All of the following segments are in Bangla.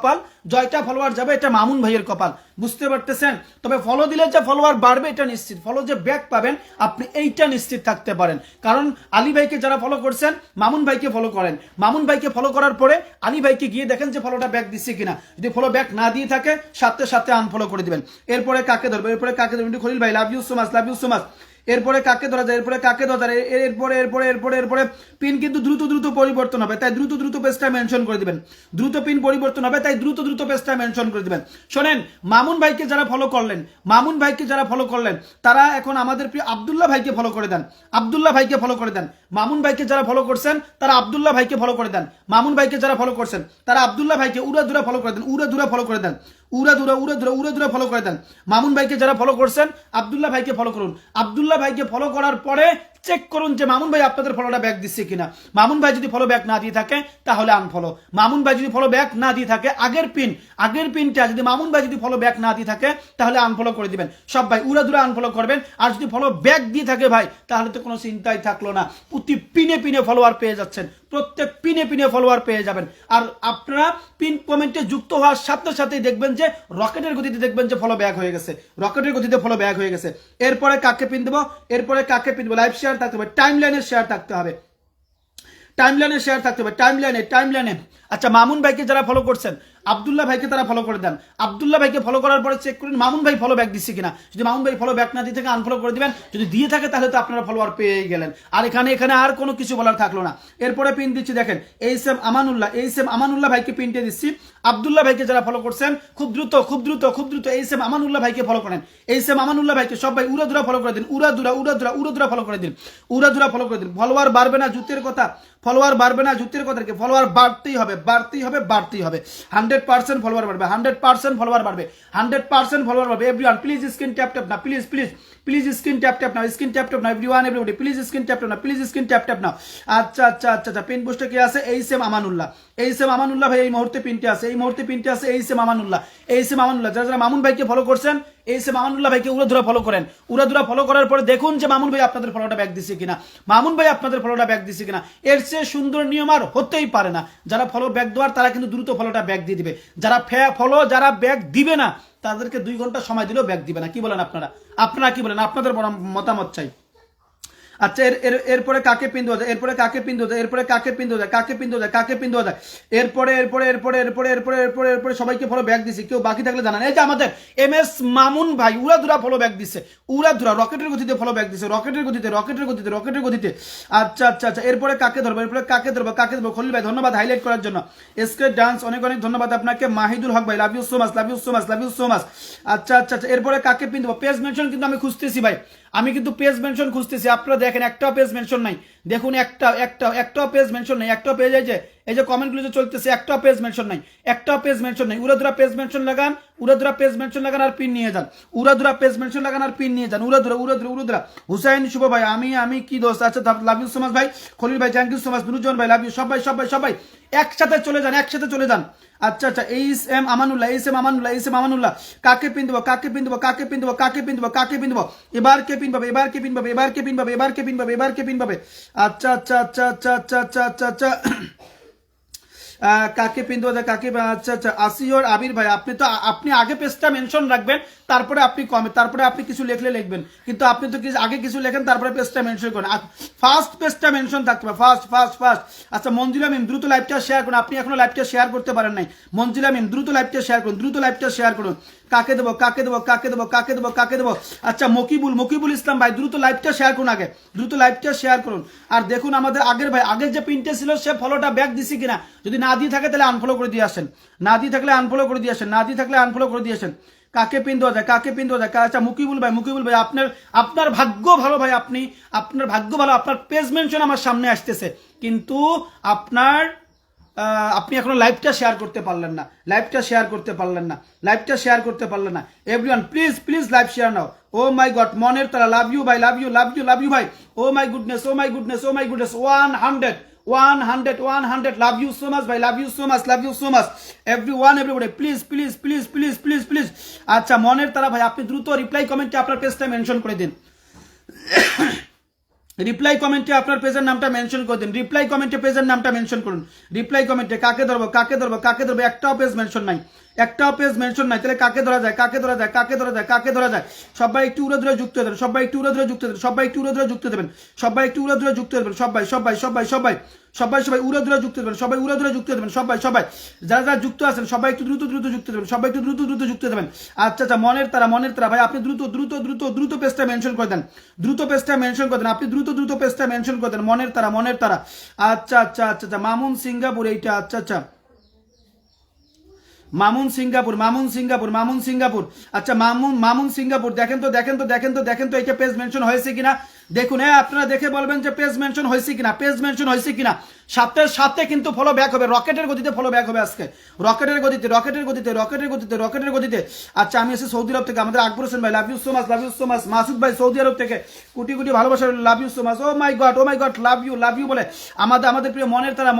কপাল, জয়টা ফলোয়ার যাবে এটা মামুন ভাইয়ের কপাল, বুঝতে পারতেছেন? তবে ফলো দিলে যে ফলোয়ার বাড়বে এটা নিশ্চিত, ফলো যে ব্যাক পাবেন আপনি এইটা নিশ্চিত থাকতে পারেন। কারণ আলী ভাইকে যারা ফলো করছেন মামুন ভাইকে ফলো করেন, মামুন ভাইকে ফলো করার পরে আলী ভাইকে গিয়ে দেখেন যে ফলোটা ব্যাক দিচ্ছে কিনা, যদি ফলো ব্যাক না দিয়ে থাকে সাথে সাথে আনফলো করে দিবেন। এরপরে কাকে ধরবে, এরপরে কাকে ধরবেন, খলিল ভাই love you so much, love you so much. এরপরে কাকে ধরা যায়, এরপরে কাকে ধরা যায়, এরপরে এরপরে এরপরে এরপরে পিন কিন্তু দ্রুত দ্রুত পরিবর্তন হবে, তাই দ্রুত দ্রুত পেজটা মেনশন করে দিবেন। দ্রুত পিন পরিবর্তন হবে, তাই দ্রুত দ্রুত পেজটা মেনশন করে দিবেন। শোনেন, মামুন ভাইকে যারা ফলো করলেন, মামুন ভাইকে যারা ফলো করলেন তারা এখন আমাদের প্রিয় আব্দুল্লাহ ভাইকে ফলো করে দেন, আব্দুল্লাহ ভাইকে ফলো করে দেন। মামুন ভাইকে যারা ফলো করছেন তারা আব্দুল্লাহ ভাইকে ফলো করে দেন, মামুন ভাইকে যারা ফলো করছেন তারা আব্দুল্লাহ ভাইকে উড়াধুরা ফলো করে দেন, উড়াধুরা ফলো করে দেন, উড়াধুরা উড়াধুরা উড়াধুরা ফলো করে দেন। মামুন ভাইকে যারা ফলো করছেন আব্দুল্লাহ ভাইকে ফলো করুন, আব্দুল্লাহ ভাইকে ফলো করার পরে চেক করুন যে মামুন ভাই আপনাদের ফলোটা ব্যাক দিচ্ছে কিনা। মামুন ভাই যদি ফলো ব্যাক না দিয়ে থাকে তাহলে আনফলো, মামুন ভাই যদি ফলো ব্যাক না দিয়ে থাকে আগের পিনটা যদি মামুন ভাই যদি ফলো ব্যাক না দিয়ে থাকে তাহলে আনফলো করে দিবেন। সব ভাই উড়াধুরা আনফলো করবেন, আর যদি ফলো ব্যাক দিয়ে থাকে ভাই তাহলে তো কোনো চিন্তাই থাকলো না, প্রতি পিনে পিনে ফলোয়ার পেয়ে যাচ্ছেন, প্রত্যেক পিনে পিনে ফলোয়ার পেয়ে যাবেন। আর আপনারা পিন কমেন্টে যুক্ত হওয়ার সাথে সাথেই দেখবেন যে রকেটের গতিতে দেখবেন যে ফলো ব্যাক হয়ে গেছে, রকেটের গতিতে ফলো ব্যাক হয়ে গেছে। এরপরে কাকে পিন দেবো, এরপরে কাকে পিন দেবো, লাইভ শেয়ার থাকতে হবে, টাইম লাইনের শেয়ার থাকতে হবে, টাইমলাইনে শেয়ার থাকতে হবে, টাইমলাইনে। আচ্ছা, মামুন ভাইকে যারা ফলো করছেন আব্দুল্লাহ ভাইকে তারা ফলো করে দেন, আব্দুল্লাহ ভাইকে ফলো করার পরে চেক করুন মামুন ভাই ফলো ব্যাক দিচ্ছে কিনা। যদি মামুন ভাই ফলো ব্যাক না দিয়ে থাকে আনফলো করে দিবেন, যদি দিয়ে থাকে তাহলে তো আপনারা ফলোয়ার পেয়ে গেলেন। আর এখানে আর কোনো কিছু বলার থাকলো না। এরপরে পিন দিচ্ছি দেখেন, এই সেম আমানুল্লাহ ভাইকে পিনটে দিচ্ছি। আব্দুল্লাহ ভাইকে যারা ফলো করছেন খুব দ্রুত এই সেম আমানুল্লাহ ভাইকে ফলো করেন, এই সেম আমানুল্লাহ ভাইকে সব ভাই উড়াধুরা ফলো করে দিন, উড়াধুরা ফলো করে দিন, উড়াধুরা ফলো করে দিন। ফলোয়ার বাড়বে না জুতের কথা, ফলোয়ার বাড়বে না জুতের কথা, ফলোয়ার বাড়তেই হবে 100% ফলোয়ার বাড়বে, 100% ফলোয়ার বাড়বে, 100% ফলোয়ার বাড়বে। এভরিওয়ান প্লিজ স্ক্রিন ট্যাপ না, প্লিজ স্ক্রিন ট্যাপ না, স্ক্রিন ট্যাপ না এভরিবডি, প্লিজ স্ক্রিন ট্যাপ না, প্লিজ স্ক্রিন ট্যাপ না। আচ্ছা পিন পোস্টে কি আছে, এই সেম আমানুল্লাহ ভাই এই মুহূর্তে পিনটে আছে, এই সেম আমানুল্লাহ, যারা মামুন ভাইকে ফলো করছেন এই সেম আমানুল্লাহ ভাইকে উড়াধুরা ফলো করেন, উড়াধুরা ফলো করার পরে দেখুন যে মামুন ভাই আপনাদের ফলোটা ব্যাক দিচ্ছে কিনা, এর চেয়ে সুন্দর নিয়ম আর হতেই পারে না। যারা ফলো ব্যাক দেওয়ার তারা কিন্তু দ্রুত ফলোটা ব্যাক দিয়ে দিবে, যারা যারা ব্যাক দিবে না তাদেরকে 2 ঘন্টা সময় দিলেও ব্যাক দিবে না। কি বলেন আপনারা কি বলেন? আপনাদের মতামত চাই। আচ্ছা, এরপরে কাকে পিন দেওয়া যায়, এরপরে কাকে পিন দেওয়া যায়, এরপরে সবাইকে ফলো ব্যাক দিছি, কেউ বাকি থাকলে জানান। এই যে আমাদের MS মামুন ভাই উড়াধুরা ফলো ব্যাক দিচ্ছে, উড়াধুরা রকেটের গতিতে ফলো ব্যাক দিচ্ছে, রকেটের গতিতে। আচ্ছা, এরপরে কাকে ধরবো, খলিল ভাই ধন্যবাদ হাইলাইট করার জন্য, এসকে ডান্স অনেক ধন্যবাদ আপনাকে, মাহিদুল হক ভাই লাভ ইউ সো মাচ। আচ্ছা, এরপরে কাকে পিন দেবো, পেজ মেনশন কিন্তু আমি খুঁজতেছি ভাই, আমি কিন্তু পেজ মেনশন খুঁজতেছি, আপনারা দেখেন একটা পেজ মেনশন নাই, দেখুন একটা পেজ মেনশন নাই, একটা পেজ এই যে কমেন্টগুলো যে চলতেছে একটা পেজ মেনশন নাই, উড়াধুরা পেজ মেনশন লাগান, আর পিন নিয়ে যান, উড়াধুরা পেজ মেনশন লাগান আর পিন নিয়ে যান, উড়াধুরা। হুসাইন শুভ ভাই আমি কি দোস্ত, আচ্ছা লাভ ইউ সো মাচ ভাই, খলিল ভাই thank you so much, Nuruzzaman ভাই লাভ ইউ, সবাই একসাথে চলে যান। আচ্ছা, এই সেম আমানুল্লাহ কাকে পিন দেবো, এবার কে পিন পাবে, আচ্ছা, কাকে পিন দেওয়া যায়, আচ্ছা আসিওর আবির ভাই, আপনি আগে পেজটা মেনশন রাখবেন, তারপরে আপনি কিছু লিখবেন, কিন্তু আপনি তো আগে কিছু লেখেন তারপরে পেজটা মেনশন করেন, ফার্স্ট পেজটা মেনশন থাকতে হবে, ফার্স্ট। আচ্ছা, মঞ্জিলা মিম দ্রুত লাইভটা শেয়ার করুন, আপনি এখনো লাইভটা শেয়ার করতে পারেন নাই, মঞ্জিলা মিম দ্রুত লাইভটা শেয়ার করুন, কাকে দেবো। আচ্ছা, মকিবুল ইসলাম ভাই দ্রুত লাইভটা শেয়ার করুন, আগে দ্রুত লাইভটা শেয়ার করুন। আর দেখুন আমাদের আগের যে পিনটা ছিল সে ফলোটা ব্যাক দিছি কিনা, যদি না দিয়ে থাকে তাহলে আনফলো করে দিয়ে আসেন, আনফলো করে দিয়ে আসেন। কাকে পিন দেওয়া যায়, আচ্ছা মুকিবুল ভাই আপনার ভাগ্য ভালো ভাই, আপনার ভাগ্য ভালো, আপনার পেজ মেনশন আমার সামনে আসতেছে, কিন্তু আপনি এখনো লাইভটা শেয়ার করতে পারলেন না, everyone please live share now. Oh my God, মনের তারা লাভ ইউ ভাই, লাভ ইউ ভাই, oh my goodness 100 love you so much ভাই, love you so much everybody, please. আচ্ছা, মনের তারা ভাই আপনি দ্রুত রিপ্লাই কমেন্টে আপনার পেজটা মেনশন করে দিন, রিপ্লাই কমেন্টে আপনার পেজের নামটা মেনশন করে দিন, রিপ্লাই কমেন্টে পেজের নামটা মেনশন করুন, রিপ্লাই কমেন্টে কাকে ধরবো কাকে ধরবো কাকে ধরবো, একটাও পেজ মেনশন নাই, একটাও পেজ মেনশন নাই, তাহলে কাকে ধরা যায় কাকে ধরা যায় কাকে ধরা যায় কাকে ধরা যায়। সবাই একটু উড়ে ধরে যুক্ত দেবেন, সবাই একটু উড়ে ধরে যুক্ত দেবেন, সবাই একটু উড়ে ধরে যুক্ত দেবেন, সবাই একটু উড়ে ধরে যুক্ত দেবেন, সবাই সবাই সবাই সবাই সবাই সবাই উড়ে ধরে যুক্ত দেবেন, সবাই উড়ে ধরে যুক্ত দেবেন, সবাই সবাই যারা যারা যুক্ত আছেন সবাই একটু দ্রুত দ্রুত যুক্ত দেবেন, সবাই একটু দ্রুত দ্রুত যুক্ত দেবেন। আচ্ছা আচ্ছা, মনের তারা ভাই আপনি দ্রুত দ্রুত দ্রুত দ্রুত পেজটা মেনশন করে দেন, দ্রুত পেজটা মেনশন করে দেন, আপনি দ্রুত দ্রুত পেজটা মেনশন করে দেন, মনের তারা। আচ্ছা আচ্ছা আচ্ছা আচ্ছা, মামুন সিঙ্গাপুর এইটা, আচ্ছা আচ্ছা মামুন সিঙ্গাপুর, আচ্ছা মামুন সিঙ্গাপুর, দেখেন তো এটা পেজ মেনশন হয়েছে কিনা দেখুন। হ্যাঁ, আপনারা দেখে বলবেন যে পেজ মেনশন হয়েছে কিনা, সাথে সাথে কিন্তু ফলো ব্যাক হবে, রকেটের গতিতে ফলো ব্যাক হবে আজকে, রকেটের গতিতে। আচ্ছা, আমি এসে সৌদি আরব থেকে, আমাদের আকবর হোসেন ভাই, love you so much, Masud ভাই সৌদি আরব থেকে কোটি কোটি ভালোবাসা, love you so much, oh my God love you বলে আমাদের প্রিয় মনের তারা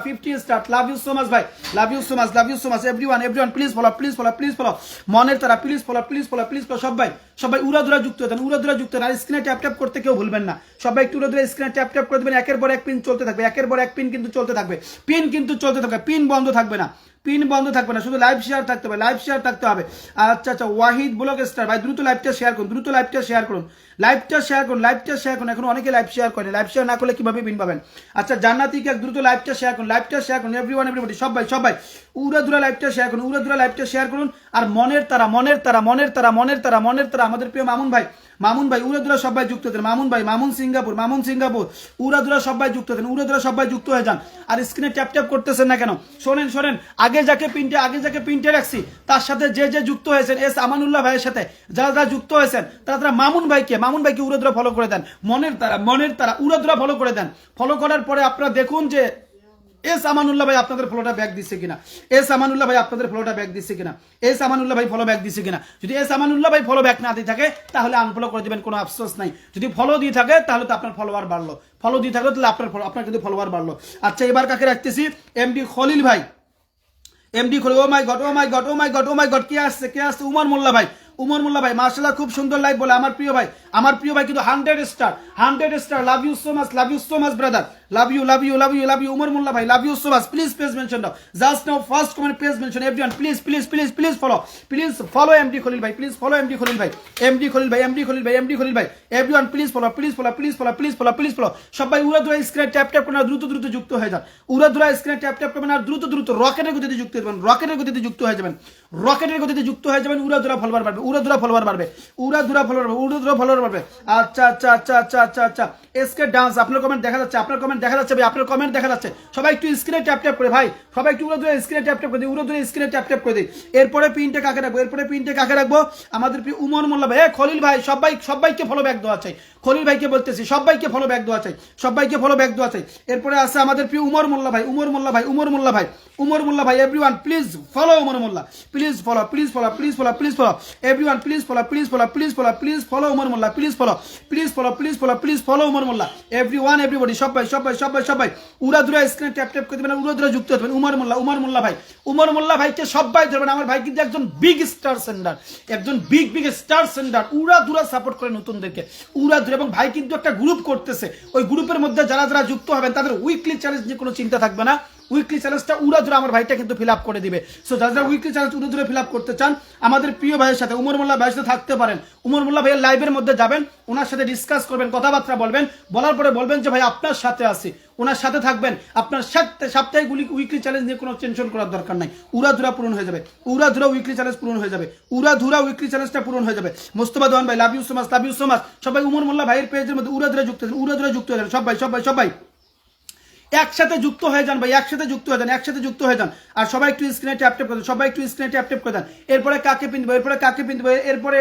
50 star, love you so much ভাই, love you so much everyone please follow মনের তারা, প্লিজ ফলো সবাই উড়াধুরা যুক্ত দেন, আর স্ক্রিনে ট্যাপ করতে কেউ ভুলবেন না, সবাই একটু উড়াধুরা স্ক্রিনে ট্যাপ করে দেবেন, একের পর এক পিন চলতে থাকবে, পিন কিন্তু চলতে থাকবে, পিন বন্ধ থাকবে না, শুধু লাইভ শেয়ার থাকতে হবে। আচ্ছা আচ্ছা, ওয়াহিদ ব্লগ স্টার ভাই দ্রুত লাইভটা শেয়ার করুন, এখন অনেকে লাইভ শেয়ার করে, লাইভ শেয়ার না করলে কিভাবে পিন পাবেন। আচ্ছা, জান্নাতি কে দ্রুত লাইভটা শেয়ার করুন, এভরিবডি সবাই উড়াধুরা লাইভটা শেয়ার করুন, আর মনের তারা আমাদের প্রিয় মামুন ভাই উড়াধুরা সবাই যুক্ত দেন, মামুন সিঙ্গাপুর উড়াধুরা সবাই যুক্ত দেন, সবাই যুক্ত হয়ে যান। আর স্ক্রিনে ট্যাপ করতেছেন না কেন? শোনেন, আগে যাকে পিনটে রাখছি তার সাথে যে যুক্ত হয়েছেন, এস আমানুল্লাহ ভাইয়ের সাথে যারা যুক্ত হয়েছেন তারা মামুন ভাইকে উড়াধুরা ফলো করে দেন, মনের তারা উড়াধুরা ফলো করে দেন। ফলো করার পরে আপনারা দেখুন যে এস আমানুল্লাহ ভাই আপনাদের ফলোটা ব্যাক দিচ্ছে কিনা, ফলো ব্যাক দিচ্ছে কিনা। যদি এস আমানুল্লাহ ভাই ফলো ব্যাক না দিয়ে থাকে তাহলে আনফলো করে দিবেন, কোনো আফসোস নাই। যদি ফলো দিয়ে থাকে তাহলে তো আপনার ফলোয়ার বাড়লো, তাহলে আপনার কিন্তু ফলোয়ার বাড়লো। আচ্ছা, এবার কাকে রাখতেছি? এমডি খলিল ভাই, ও মাই গড, কে আসছে? উমর মোল্লা ভাই মাশাআল্লাহ, খুব সুন্দর লাইভ বলে আমার প্রিয় ভাই কিন্তু 100 star, love you so much brother, love you Umar Molla ভাই, love you so much. Please page mention দাও, just now first comment page mention, everyone please follow MD Khalil ভাই, এভরিওয়ান প্লিজ ফলো। সবাই উড়াধুরা স্ক্রিনে ট্যাপ করুন, আর দ্রুত যুক্ত হয়ে যান, ট্যাপ করবেন, আর দ্রুত রকেটের গতিতে যুক্ত হয়ে যাবেন, উড়াধুরা ফলোয়ার বাড়বে, আচ্ছা। এসকে ডান্স, আপনার কমেন্ট দেখা যাচ্ছে, সবাই একটু স্ক্রিনে ট্যাপ করে ভাই, সবাই একটু উড়াধুরা স্ক্রিনে ট্যাপ করে দিই, এরপরে পিনটা কাকে রাখবো? আমাদের প্রিয় উমর মোল্লা ভাই, খলিল ভাই, সবাইকে ফলো ব্যাক দেওয়া চাই, খলিল ভাইকে বলতেছি সবাইকে ফলো ব্যাক দেওয়া চাই। এরপরে আছে আমাদের প্রিয় উমর মোল্লা ভাই, everyone please follow Umar Molla, please follow everyone, please follow Umar Molla, everybody সবাই উড়াধুরা স্ক্রিনে ট্যাপ করে দিবেন, উড়াধুরা যুক্ত হবেন। উমর মোল্লা ভাইকে সবাই ধরবেন, আমার ভাই কিন্তু একজন বিগ স্টার সেন্ডার, উড়াধুরা সাপোর্ট করে নতুনদেরকে, এবং ভাই কিন্তু একটা গ্রুপ করতেছে, ওই গ্রুপের মধ্যে যারা যুক্ত হবেন তাদের উইকলি চ্যালেঞ্জ নিয়ে কোনো চিন্তা থাকবে না, উইকলি চ্যালেঞ্জটা উড়াধুরা আমার ভাইটা কিন্তু ফিল আপ করে দিবে। সো যারা উইকলি চ্যালেঞ্জ উড়াধুরা ফিল আপ করতে চান আমাদের প্রিয় ভাইয়ের সাথে, উমর মোল্লা ভাইয়ের সাথে থাকতে পারেন। উমর মোল্লা ভাইয়ের লাইভের মধ্যে যাবেন, ওনার সাথে ডিসকাস করবেন, কথাবার্তা বলবেন, বলার পরে বলবেন যে ভাই আপনার সাথে আছি, ওনার সাথে থাকবেন, আপনার সাপ্তাহিক উইকলি চ্যালেঞ্জ নিয়ে কোনো টেনশন করার দরকার নাই, উড়াধুরা পূরণ হয়ে যাবে, উইকলি চ্যালেঞ্জ পূরণ হয়ে যাবে, মোস্তফা দোয়ান ভাই, লাভ ইউ সো মাচ। সবাই উমর মোল্লা ভাইয়ের পেজের মধ্যে উড়াধুরা যুক্ত হয়ে যান, সবাই একসাথে যুক্ত হয়ে যান ভাই, একসাথে যুক্ত হয়ে যান। আর সবাই একটু স্ক্রিনে ট্যাপ করে দেন, এরপরে কাকে পিন দেবো, এরপরে